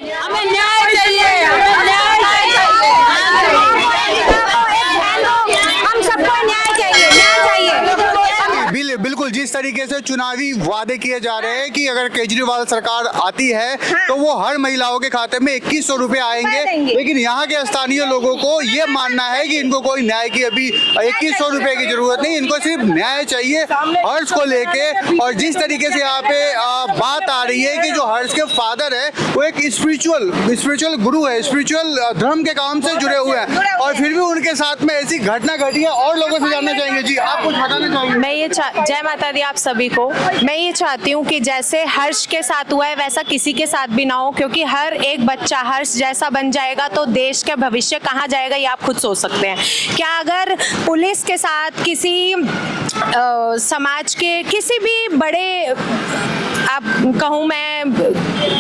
हमें न्याय चाहिए, हमें न्याय चाहिए, हम सबको न्याय चाहिए, न्याय चाहिए। बिल्कुल जिस तरीके से चुनावी वादे किए जा रहे हैं कि अगर केजरीवाल सरकार आती है तो वो हर महिलाओं के खाते में 2100 रुपए आएंगे, लेकिन यहाँ के स्थानीय लोगों को ये मानना है कि इनको कोई न्याय की अभी 2100 रुपए की जरूरत नहीं, इनको सिर्फ न्याय चाहिए हर्ष को लेके। और जिस तरीके से यहाँ पे बात आ रही है कि जो हर्ष के फादर है वो एक स्पिरिचुअल गुरु है, स्पिरिचुअल धर्म के काम से जुड़े हुए हैं, और फिर भी उनके साथ में ऐसी घटना घटी है। और लोगों से जानना चाहेंगे जी, आप कुछ बताना चाहेंगे? मैं ये जय माता दी आप सभी को। मैं ये चाहती हूँ कि जैसे हर्ष के साथ हुआ है वैसा किसी के साथ भी ना हो, क्योंकि हर एक बच्चा हर्ष जैसा बन जाएगा तो देश का भविष्य कहाँ जाएगा ये आप खुद सोच सकते हैं। क्या अगर पुलिस के साथ किसी समाज के किसी भी बड़े आप कहूँ मैं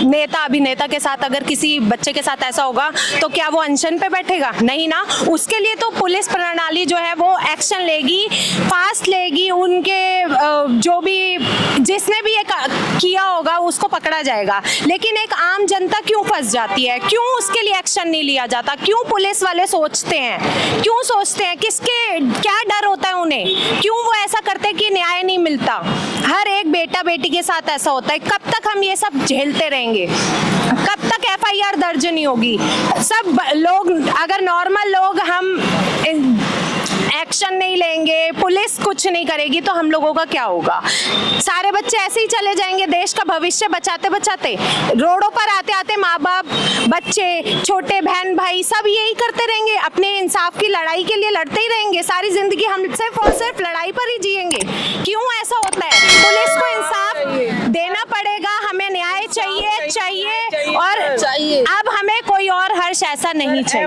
नेता अभिनेता के साथ अगर किसी बच्चे के साथ ऐसा होगा तो क्या वो अनशन पे बैठेगा? नहीं ना। उसके लिए तो पुलिस प्रणाली जो है वो एक्शन लेगी, फास्ट लेगी, उनके जो भी जिसने भी ये किया होगा उसको पकड़ा जाएगा। लेकिन एक आम जनता क्यों फंस जाती है? क्यों उसके लिए एक्शन नहीं लिया जाता? क्यों पुलिस वाले सोचते हैं, क्यों सोचते हैं, किसके क्या डर होता है उन्हें? क्यों वो ऐसा करते हैं कि न्याय नहीं मिलता? हर एक बेटा बेटी के साथ ऐसा होता है। कब तक हम ये सब झेलते रहेंगे? कब तक FIR दर्ज नहीं होगी? सब लोग अगर नॉर्मल लोग हम एक्शन नहीं लेंगे, पुलिस कुछ नहीं करेगी तो हम लोगों का क्या होगा? सारे बच्चे ऐसे ही चले जाएंगे। देश का भविष्य बचाते बचाते रोडों पर आते आते माँ बाप, बच्चे, छोटे बहन भाई सब यही करते रहेंगे, अपने इंसाफ की लड़ाई के लिए लड़ते ही रहेंगे। सारी जिंदगी हम सिर्फ और सिर्फ लड़ाई पर ही जिएंगे। क्यों ऐसा होता है? पुलिस को इंसाफ देना पड़ेगा, हमें न्याय चाहिए और अब हमें कोई और हर्ष ऐसा नहीं चाहिए।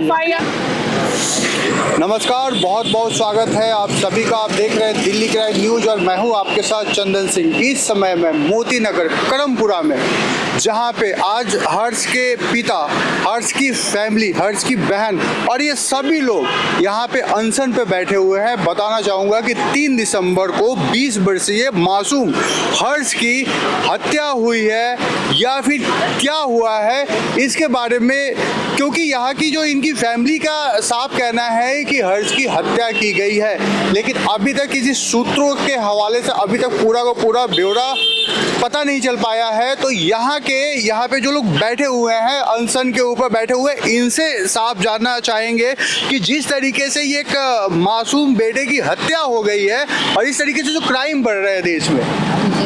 नमस्कार, बहुत बहुत स्वागत है आप सभी का। आप देख रहे हैं दिल्ली क्राइम न्यूज और मैं हूं आपके साथ चंदन सिंह। इस समय मैं मोती नगर करमपुरा में, जहां पे आज हर्ष के पिता, हर्ष की फैमिली, हर्ष की बहन और ये सभी लोग यहाँ पे अनशन पे बैठे हुए हैं। बताना चाहूँगा कि 3 दिसंबर को 20 वर्षीय मासूम हर्ष की हत्या हुई है या फिर क्या हुआ है इसके बारे में, क्योंकि यहाँ की जो इनकी फैमिली का साफ कहना है कि हर्ष की हत्या की गई है, लेकिन अभी तक किसी सूत्रों के हवाले से अभी तक पूरा का पूरा ब्यौरा पता नहीं चल पाया है। तो यहाँ पे जो लोग बैठे हुए हैं, अनशन के ऊपर बैठे हुए, इनसे साफ जानना चाहेंगे कि जिस तरीके से ये एक मासूम बेटे की हत्या हो गई है और इस तरीके से जो क्राइम बढ़ रहे हैं देश में,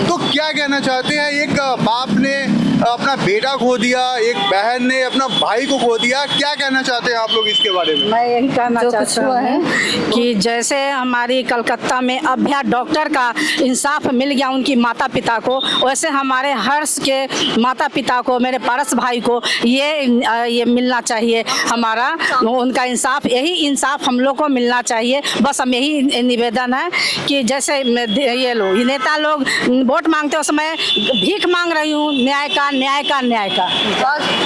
तो क्या कहना चाहते हैं? एक बाप ने अपना बेटा खो दिया, एक बहन ने अपना भाई को खो दिया, क्या कहना चाहते हैं आप लोग इसके बारे में? मैं यही कहना चाहता हूँ कि जैसे हमारी कलकत्ता में अभ्या डॉक्टर का इंसाफ मिल गया उनकी माता पिता को, वैसे हमारे हर्ष के माता पिता को, मेरे पारस भाई को ये मिलना चाहिए। हमारा उनका इंसाफ, यही इंसाफ हम लोग को मिलना चाहिए। बस हम यही निवेदन है कि जैसे ये लोग नेता लोग वोट मांगते उस समय भीख मांग रही हूँ न्याय का।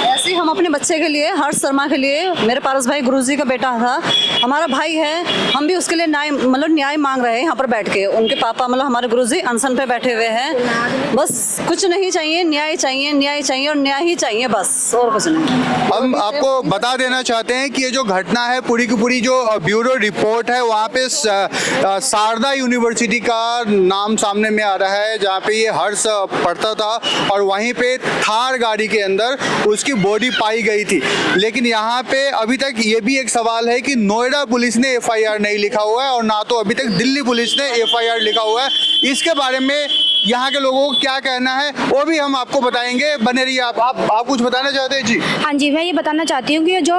ऐसे ही हम अपने बच्चे के लिए, हर्ष शर्मा के लिए, मेरे पारस भाई गुरुजी का बेटा था, हमारा भाई है, हम भी उसके लिए न्याय मांग रहे हैं यहाँ पर बैठ के। उनके पापा हमारे गुरुजी अनशन पे बैठे हुए हैं। बस कुछ नहीं चाहिए, न्याय चाहिए, न्याय चाहिए और न्याय ही चाहिए, बस और कुछ नहीं। हम आपको बता देना चाहते हैं कि ये जो घटना है पूरी की पूरी जो ब्यूरो रिपोर्ट है वहाँ पे शारदा यूनिवर्सिटी का नाम सामने में आ रहा है, जहाँ पे ये हर्ष पढ़ता था और वहीं पे थार गाड़ी के अंदर उसकी बॉडी पाई गई थी। लेकिन यहाँ पे अभी तक ये भी एक सवाल है कि नोएडा पुलिस ने FIR नहीं लिखा हुआ है और ना तो अभी तक दिल्ली पुलिस ने FIR लिखा हुआ है। इसके बारे में यहाँ के लोगों को क्या कहना है वो भी हम आपको बताएंगे। बने रहिए आप कुछ बताना चाहते हैं जी? हाँ जी, मैं ये बताना चाहती हूँ कि जो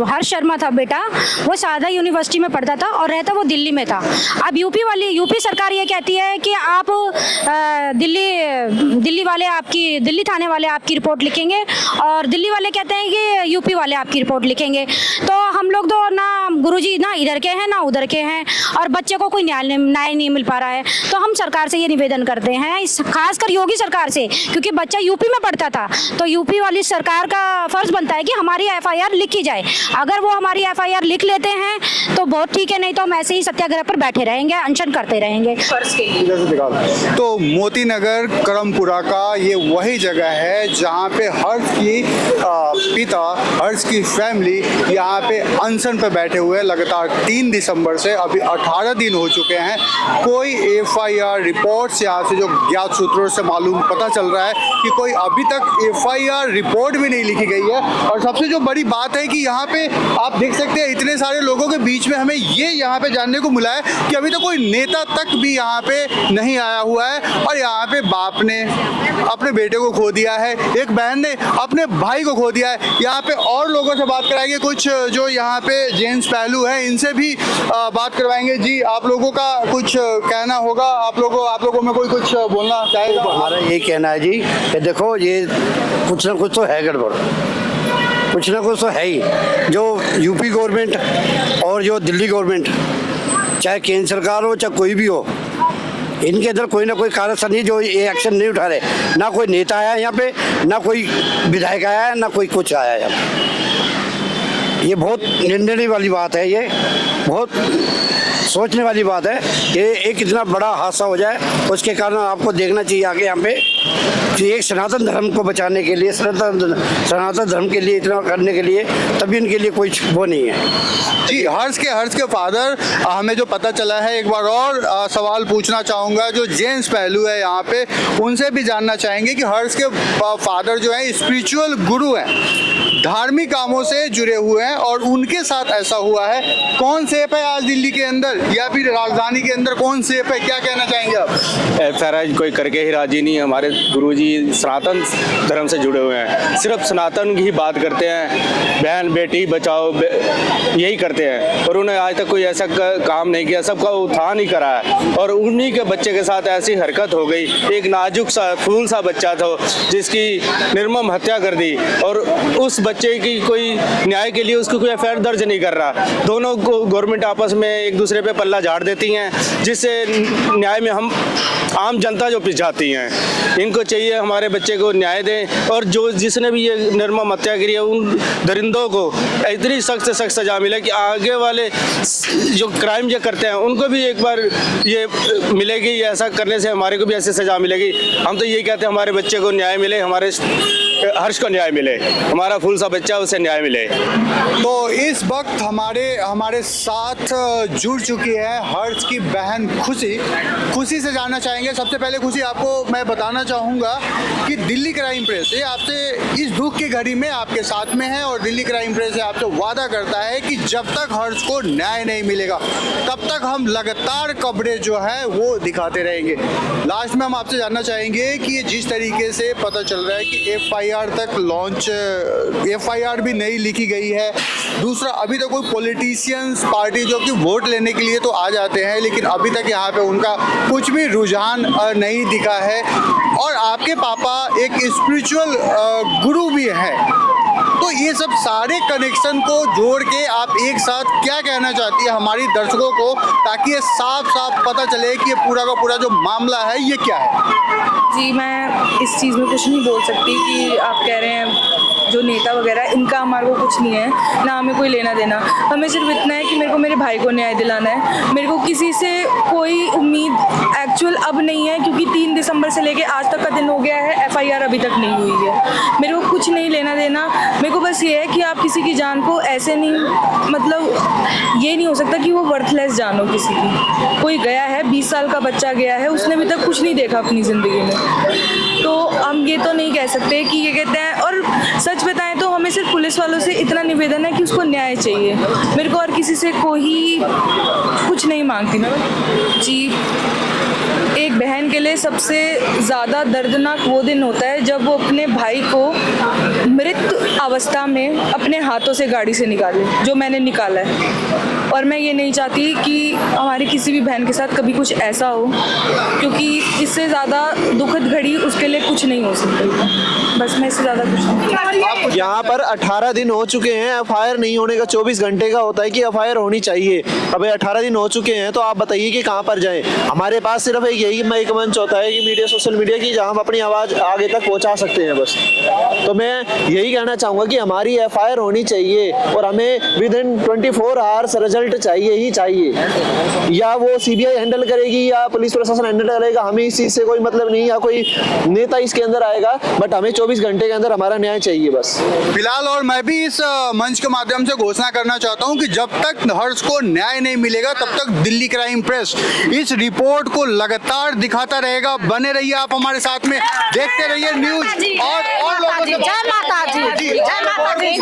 हर्ष शर्मा था बेटा, वो शारदा यूनिवर्सिटी में पढ़ता था और रहता वो दिल्ली में था। अब यूपी सरकार ये कहती है कि आप दिल्ली थाने वाले आपकी रिपोर्ट लिखेंगे और दिल्ली वाले कहते हैं कि यूपी वाले आपकी रिपोर्ट लिखेंगे। तो हम लोग तो ना गुरुजी ना इधर के हैं ना उधर के हैं और बच्चे को कोई न्याय नहीं मिल पा रहा है। तो हम सरकार से ये निवेदन करते हैं, खासकर योगी सरकार से, क्योंकि बच्चा यूपी में पढ़ता था, तो यूपी वाली सरकार का फर्ज बनता है कि हमारी FIR लिखी जाए। अगर वो हमारी FIR लिख लेते हैं तो बहुत ठीक है, नहीं तो हम ऐसे ही सत्याग्रह पर बैठे रहेंगे, अनशन करते रहेंगे। तो मोती नगर करमपुरा का ये वही जगह है जहाँ पे हर्ष की पिता हर्ष की फैमिली यहाँ पे अनशन पे बैठे हुए हैं लगातार 3 दिसंबर से। अभी 18 दिन हो चुके हैं। कोई FIR रिपोर्ट्स यहाँ से जो ज्ञात सूत्रों से मालूम पता चल रहा है कि कोई अभी तक FIR रिपोर्ट भी नहीं लिखी गई है। और सबसे जो बड़ी बात है कि यहाँ पे आप देख सकते हैं इतने सारे लोगों के बीच में हमें ये यहाँ पे जानने को मिला है कि अभी तक कोई नेता तक भी यहाँ पे नहीं आया हुआ है। और यहाँ पे बाप ने अपने बेटे को खो दिया है, एक बहन ने अपने भाई को खो दिया है। यहाँ पे और लोगों से बात कराएंगे, कुछ जो यहाँ पे जेंट्स पहलू हैं इनसे भी बात करवाएंगे। जी, आप लोगों का कुछ कहना होगा, आप लोगों में कोई कुछ बोलना चाहेगा? हमारा यही कहना है जी कि देखो ये कुछ ना कुछ तो है गड़बड़, कुछ ना कुछ तो है ही। जो यूपी गवर्नमेंट और जो दिल्ली गवर्नमेंट, चाहे केंद्र सरकार हो चाहे कोई भी हो, इनके अंदर कोई ना कोई कारस्तान नहीं जो ये एक्शन नहीं उठा रहे। ना कोई नेता आया यहाँ पे, ना कोई विधायक आया है, ना कोई कुछ आया यहाँ पे। ये बहुत निंदनीय वाली बात है, ये बहुत सोचने वाली बात है कि एक इतना बड़ा हादसा हो जाए। उसके कारण आपको देखना चाहिए आगे यहाँ पे कि एक सनातन धर्म को बचाने के लिए, सनातन धर्म के लिए इतना करने के लिए, तभी इनके लिए कोई वो नहीं है। जी, हर्ष के फादर हमें जो पता चला है, एक बार और सवाल पूछना चाहूँगा। जो जेंट्स पहलू है यहाँ पे उनसे भी जानना चाहेंगे कि हर्ष के फादर जो है स्पिरिचुअल गुरु हैं, धार्मिक कामों से जुड़े हुए हैं और उनके साथ ऐसा हुआ है। कौन सेफ है आज दिल्ली के अंदर या फिर राजधानी के अंदर, कौन सेफ है, क्या कहना चाहेंगे आप? FIR कोई करके ही राजी नहीं है। हमारे गुरुजी सनातन धर्म से जुड़े हुए हैं, सिर्फ सनातन की ही बात करते हैं, बहन बेटी बचाओ यही करते हैं। और उन्हें आज तक कोई ऐसा काम नहीं किया, सबका उत्थान ही करा है। और उन्हीं के बच्चे के साथ ऐसी हरकत हो गई, एक नाजुक सा फूल सा बच्चा था जिसकी निर्मम हत्या कर दी। और उस बच्चे की कोई न्याय के लिए उसको कोई FIR दर्ज नहीं कर रहा। दोनों को गवर्नमेंट आपस में एक दूसरे पे पल्ला झाड़ देती हैं, जिससे न्याय में हम आम जनता जो पिछाती हैं। इनको चाहिए हमारे बच्चे को न्याय दें और जो जिसने भी ये निर्मम हत्या करी है उन दरिंदों को इतनी सख्त से सख्त सजा मिले कि आगे वाले जो क्राइम जो करते हैं उनको भी एक बार ये मिलेगी। ऐसा करने से हमारे को भी ऐसी सजा मिलेगी। हम तो यही कहते हैं हमारे बच्चे को न्याय मिले, हमारे हर्ष को न्याय मिले, हमारा फूल सा बच्चा उसे न्याय मिले। तो इस वक्त हमारे साथ जुड़ चुकी है हर्ष की बहन खुशी से जानना चाहेंगे। सबसे पहले खुशी, आपको मैं बताना चाहूँगा कि दिल्ली क्राइम प्रेस ये आपसे इस दुख की घड़ी में आपके साथ में है और दिल्ली क्राइम प्रेस आपसे वादा करता है कि जब तक हर्ष को न्याय नहीं मिलेगा तब तक हम लगातार कवरेज जो है वो दिखाते रहेंगे। लास्ट में हम आपसे जानना चाहेंगे कि ये जिस तरीके से पता चल रहा है कि FIR तक लॉन्च, FIR भी नहीं लिखी गई है। दूसरा, अभी तक कोई पॉलिटिशियंस पार्टी जो कि वोट लेने के लिए तो आ जाते हैं लेकिन अभी तक यहाँ पे उनका कुछ भी रुझान नहीं दिखा है। और आपके पापा एक स्पिरिचुअल गुरु भी हैं। तो ये सब सारे कनेक्शन को जोड़ के आप एक साथ क्या कहना चाहती है हमारी दर्शकों को, ताकि ये साफ साफ पता चले कि ये पूरा का पूरा जो मामला है ये क्या है? जी, मैं इस चीज़ में कुछ नहीं बोल सकती कि आप कह रहे हैं जो नेता वगैरह इनका हमारे को कुछ नहीं है, ना हमें कोई लेना देना। हमें सिर्फ इतना है कि मेरे को मेरे भाई को न्याय दिलाना है। मेरे को किसी से कोई उम्मीद एक्चुअल अब नहीं है क्योंकि 3 दिसंबर से लेके आज तक का दिन हो गया है, FIR अभी तक नहीं हुई है। मेरे को कुछ नहीं लेना देना। मेरे को बस ये है कि आप किसी की जान को ऐसे नहीं, मतलब ये नहीं हो सकता कि वो वर्थलेस जान हो किसी की। कोई गया है, 20 साल का बच्चा गया है, उसने अभी तक कुछ नहीं देखा अपनी ज़िंदगी में। तो हम ये तो नहीं कह सकते कि ये कहते हैं। और सच बताएं तो हमें सिर्फ पुलिस वालों से इतना निवेदन है कि उसको न्याय चाहिए। मेरे को और किसी से कोई कुछ नहीं मांगती मैं। जी, एक बहन के लिए सबसे ज़्यादा दर्दनाक वो दिन होता है जब वो अपने भाई को मृत अवस्था में अपने हाथों से गाड़ी से निकाले, जो मैंने निकाला है। और मैं ये नहीं चाहती कि हमारी किसी भी बहन के साथ कभी कुछ ऐसा हो, क्योंकि इससे ज़्यादा दुखद घड़ी उसके लिए कुछ नहीं हो सकती। बस मैं इससे ज़्यादा कुछ नहीं। यहाँ पर 18 दिन हो चुके हैं, FIR नहीं होने का 24 घंटे का होता है कि FIR होनी चाहिए। अब 18 दिन हो चुके हैं तो आप बताइए कि कहाँ पर जाएं। हमारे पास सिर्फ एक मंच होता है कि मीडिया, सोशल मीडिया की, जहाँ हम अपनी आवाज़ आगे तक पहुँचा सकते हैं बस। तो मैं यही कहना चाहूँगा कि हमारी FIR होनी चाहिए और हमें विदिन 24 आवर्स रिजल्ट चाहिए ही चाहिए। या वो CBI हैंडल करेगी या पुलिस प्रशासन हैंडल करेगा, हमें इस चीज़ से कोई मतलब नहीं, या कोई नेता इसके अंदर आएगा, बट हमें 24 घंटे के अंदर हमारा न्याय चाहिए। चाहिए बस। फिलहाल और मैं भी इस मंच के माध्यम से घोषणा करना चाहता हूं कि जब तक हर्ष को न्याय नहीं मिलेगा तब तक दिल्ली क्राइम प्रेस इस रिपोर्ट को लगातार दिखाता रहेगा। बने रहिए आप हमारे साथ में, देखते रहिए न्यूज और लोगों से। जय माता जी। एक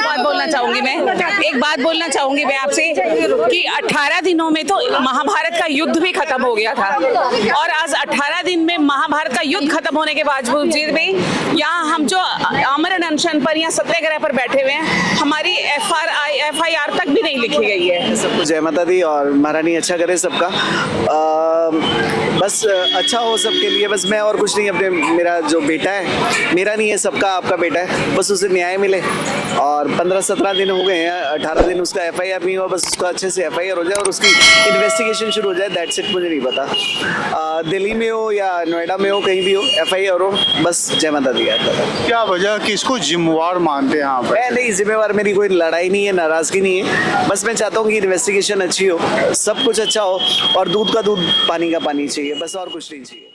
बात बोलना चाहूंगी मैं आपसे कि 18 दिनों में तो महाभारत का युद्ध भी खत्म हो गया था और आज 18 दिन में महाभारत का युद्ध खत्म होने के बावजूद भी यहाँ हम जो अमर अनशन पर या सत्याग्रह पर बैठे हुए हैं, हमारी FIR तक भी नहीं लिखी गई है। सबको जय माता दी और महारानी अच्छा करे सबका। बस अच्छा हो सबके लिए, बस मैं और कुछ नहीं। अपने मेरा जो बेटा है, मेरा नहीं है सबका, आपका बेटा है, बस उसे न्याय मिले। और 15-17 दिन हो गए हैं, 18 दिन उसका FIR नहीं हुआ, बस उसका अच्छे से FIR हो जाए और उसकी इन्वेस्टिगेशन शुरू हो जाए। दैट्स इट, मुझे नहीं पता दिल्ली में हो या नोएडा में हो, कहीं भी हो, FIR हो, बस जय माता दी। क्या वजह, किसको जिम्मेवार मानते हैं आप? मैं नहीं जिम्मेवार, मेरी कोई लड़ाई नहीं है, नाराजगी नहीं है, बस मैं चाहता हूँ कि इन्वेस्टिगेशन अच्छी हो, सब कुछ अच्छा हो और दूध का दूध पानी का पानी चाहिए, बस और कुछ नहीं चाहिए।